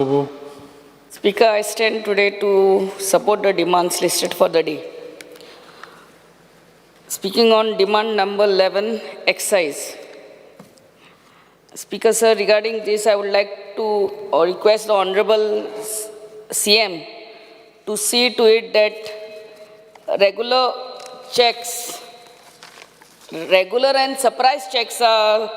Speaker, I stand today to support the demands listed for the day. Speaking on demand number 11, excise. Speaker, sir, regarding this, I would like to request the Honorable CM to see to it that regular and surprise checks are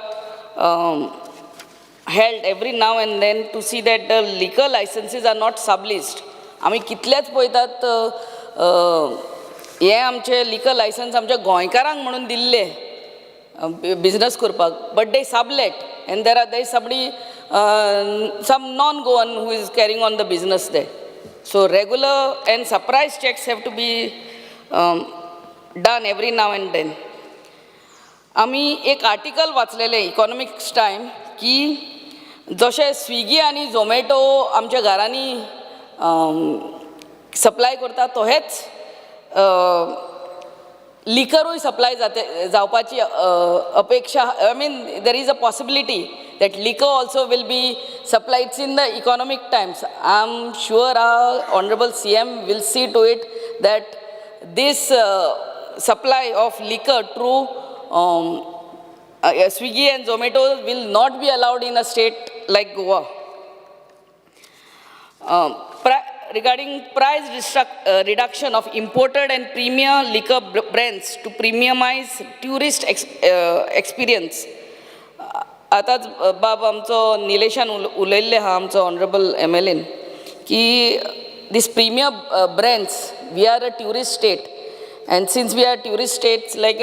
held every now and then to see that the liquor licenses are not subleased. आमी कितलेच पळयतात हे आमचे liquor licence आमच्या गोंयकारांक म्हणून दिल्ले business करपाक, but they sublet and there is some non-Goan who is carrying on the business there. So regular and surprise checks have to be done every now and then. आमी एक article वाचलेले economics time की जशे Swiggy आणि झोमॅटो आमच्या घरांनी supply करता तोहेच लिकरूय supply जावपाची अपेक्षा I mean there is a possibility that liquor also will be supplied. It's in the economic times. I'm sure our Honorable CM will see to it that this supply of liquor through Swiggy and Zomato will not be allowed in a state like Goa. Regarding price reduction of imported and premium liquor brands to premiumize tourist experience. आताच बाब आमचो निलेशान उलयल्ले हा आमचो honourable MLA की this premium brands we are a tourist state and since we are tourist states, like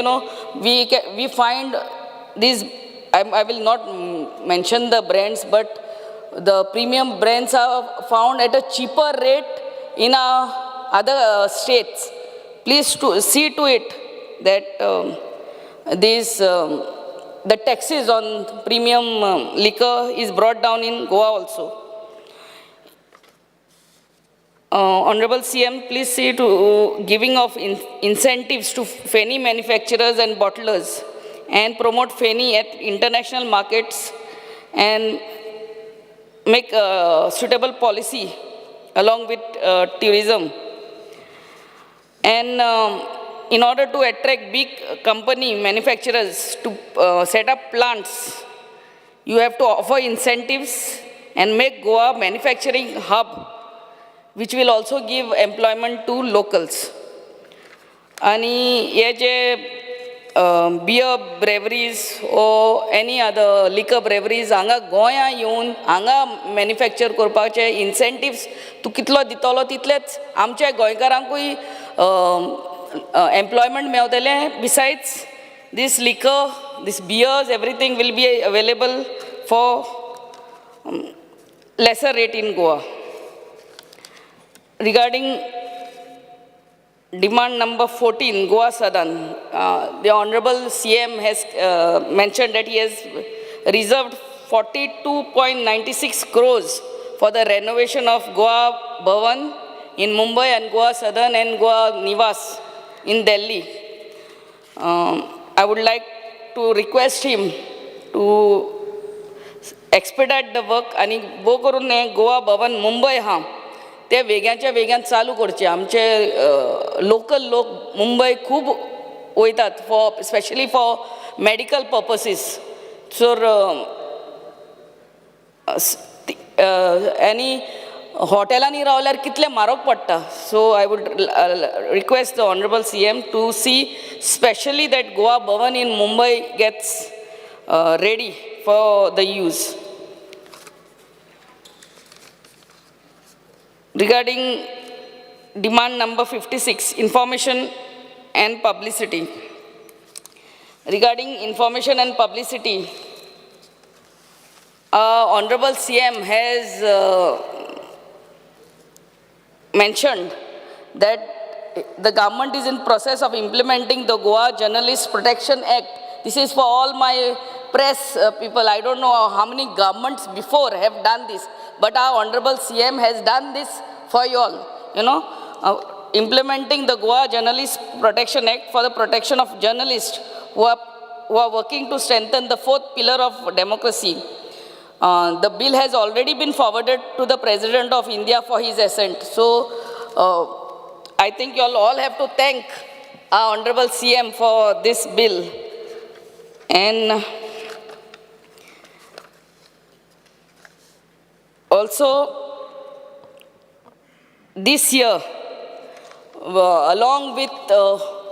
we find these I will not mention the brands, but the premium brands are found at a cheaper rate in other states. Please to see to it that the taxes on premium liquor is brought down in Goa also. Honorable CM, please see to giving of incentives to Feni manufacturers and bottlers and promote Feni at international markets and make a suitable policy along with tourism. And in order to attract big company manufacturers to set up plants, you have to offer incentives and make Goa manufacturing hub, which will also give employment to locals. Ani ye je beer breweries or any other liquor breweries hanga Goya येवन hanga manufacture करपाचे incentives तू कितलो दितलो तितलेच आमच्या गोंयकारांकूय employment मेवतले. Besides this liquor, this beers, everything will be available for lesser rate in Goa. Regarding demand number 14, Goa Sadan, the Honorable CM has mentioned that he has reserved 42.96 crores for the renovation of Goa Bhavan in Mumbai and Goa Sadan and Goa Nivas in Delhi. I would like to request him to expedite the work आणि बो करून गोवा भवन मुंबई हा ते वेग्याच्या वेग्यान चालू करचे. आमचे local लोक मुंबई खूब वयतात for specially for medical purposes. So आनी हॉटेलांनी रावल्यार कितले म्हारग पडटा. So I would request the honourable CM to see specially that Goa Bhavan in Mumbai gets ready for the use. Regarding demand number 56, information and publicity. Regarding information and publicity, Honorable CM has mentioned that the government is in process of implementing the Goa Journalist Protection Act. This is for all my press people. I don't know how many governments before have done this, but our Honorable CM has done this for you all. Implementing the Goa Journalist Protection Act for the protection of journalists who are working to strengthen the fourth pillar of democracy. The bill has already been forwarded to the President of India for his assent. So I think you all have to thank our Honorable CM for this bill. And also, this year, along with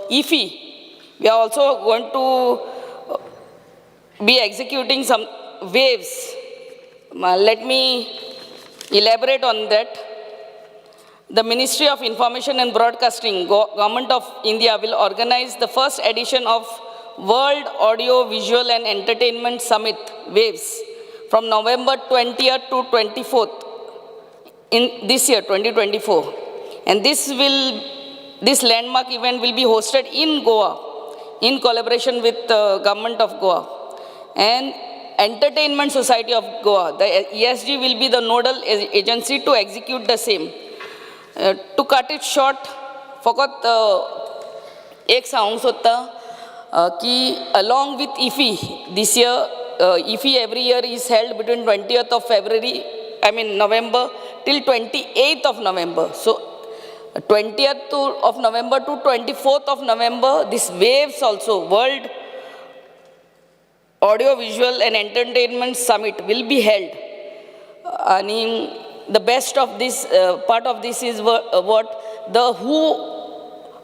IFI, we are also going to be executing some waves. Let me elaborate on that. The Ministry of Information and Broadcasting, Government of India will organize the first edition of World Audio, Visual and Entertainment Summit, WAVES, from November 20th to 24th in this year, 2024. And this landmark event will be hosted in Goa in collaboration with the Government of Goa and Entertainment Society of Goa. The ESG will be the nodal agency to execute the same. To cut it short, फकत एक सांगूंक सोदता की along with IFI, this year, IFI every year is held between 20th of February, November, till 28th of November. So 20th of November to 24th of November, this WAVES also, World Audio, Visual and Entertainment Summit will be held. And the best of this, part of this is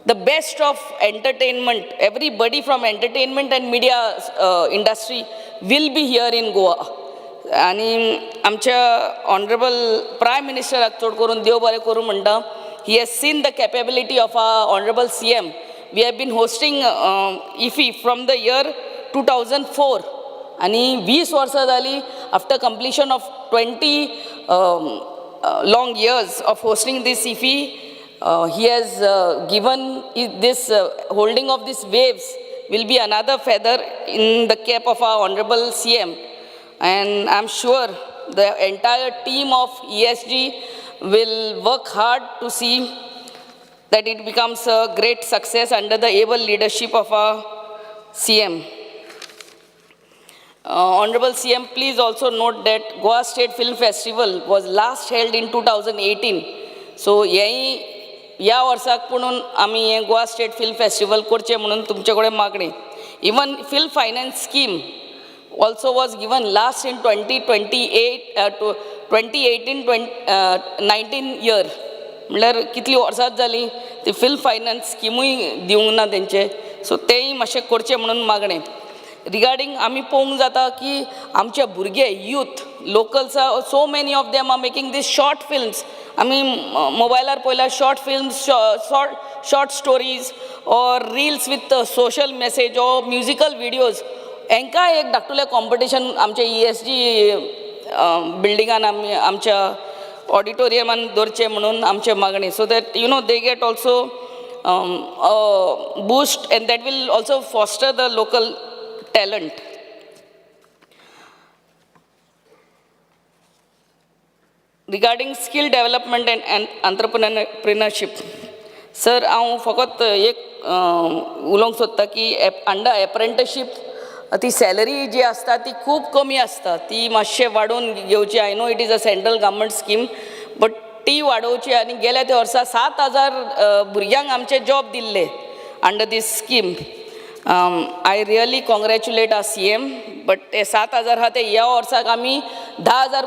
the best of entertainment, everybody from entertainment and media industry will be here in Goa. आणि आमच्या Honorable Prime Minister चड करून देव बरें करूं म्हणटा. He has seen the capability of our Honorable CM. We have been hosting IFI from the year 2004. आणि 20 वर्सां जाली after completion of 20 long years of hosting this IFI. He has given this holding of these waves will be another feather in the cap of our Honorable CM. And I'm sure the entire team of ESG will work hard to see that it becomes a great success under the able leadership of our CM. Honorable CM, please also note that Goa State Film Festival was last held in 2018. So, या वर्साक पुणून आमी हे Goa state film festival करचे म्हणून तुमचे कडेन मागणी. Even film finance scheme also was given last in 2018-19 year. म्हळ्यार कितली वर्सां जाली ती फिल्म फायनान्स स्किमूय दिवंक ना तेंचे. सो तेय मातशें करचें म्हणून मागणें. रिगार्डिंग आमी पळोवंक जाता की आमचे भुरगे youth locals so many of them are making these short films. आमी मोबायलार पळयल्यार short films, short stories or reels with social message or musical videos. हांकां एक धाकटुलें कॉम्पिटिशन आमच्या ESG बिल्डिंगान आमी आमच्या ऑडिटोरियमान दवरचें म्हणून आमचें मागणी. So that they get also boost and that will also foster the local talent. Regarding skill development and entrepreneurship, sir, हांव फकत एक उलोवंक सोदता की अंडर अप्रेंटिसशीप ती सॅलरी जी आसता ती खूब कमी आसता. ती मातशें वाडोवन घेवची. I know it is a central government scheme, but ती वाडोवची. आनी गेल्या त्या वर्सा 7,000 भुरग्यांक आमचे जॉब दिल्ले under these scheme. I really congratulate our CM, but 7,000 हा ते ह्या वर्साक आमी 10,000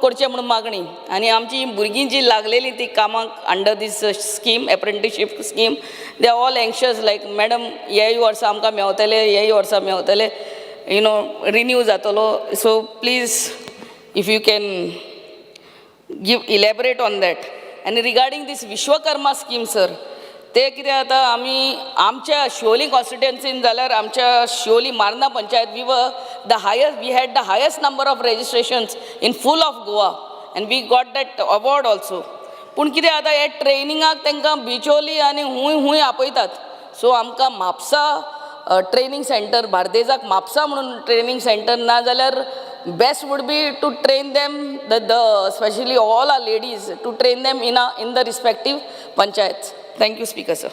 करचे म्हणून मागणी. आनी आमची भुरगीं जी लागलेली ती कामाक under these scheme, apprenticeship scheme, they are all anxious like madam ह्याय वर्सा आमकां मेवतले, ह्याय वर्सा मेवतले, रिन्यू जातलो. So please if you can elaborate on that. आनी regarding this Vishwakarma scheme, sir, ते कितें जाता आमी आमच्या शिवोली कॉन्स्टिट्युएन्सीन जाल्यार आमच्या Shivoli Marna panchayat we had the highest number of registrations in full of Goa and we got that award also. पूण कितें जाता हे ट्रेनिंगाक तांकां बिचोली आनी हूंय आपयतात. सो आमकां म्हापसा ट्रेनिंग सेंटर, बार्देजाक म्हापसा म्हणून ट्रेनिंग सेंटर ना जाल्यार best would be to train them, especially all our ladies, to train them in the respective panchayats. Thank you, Speaker, sir.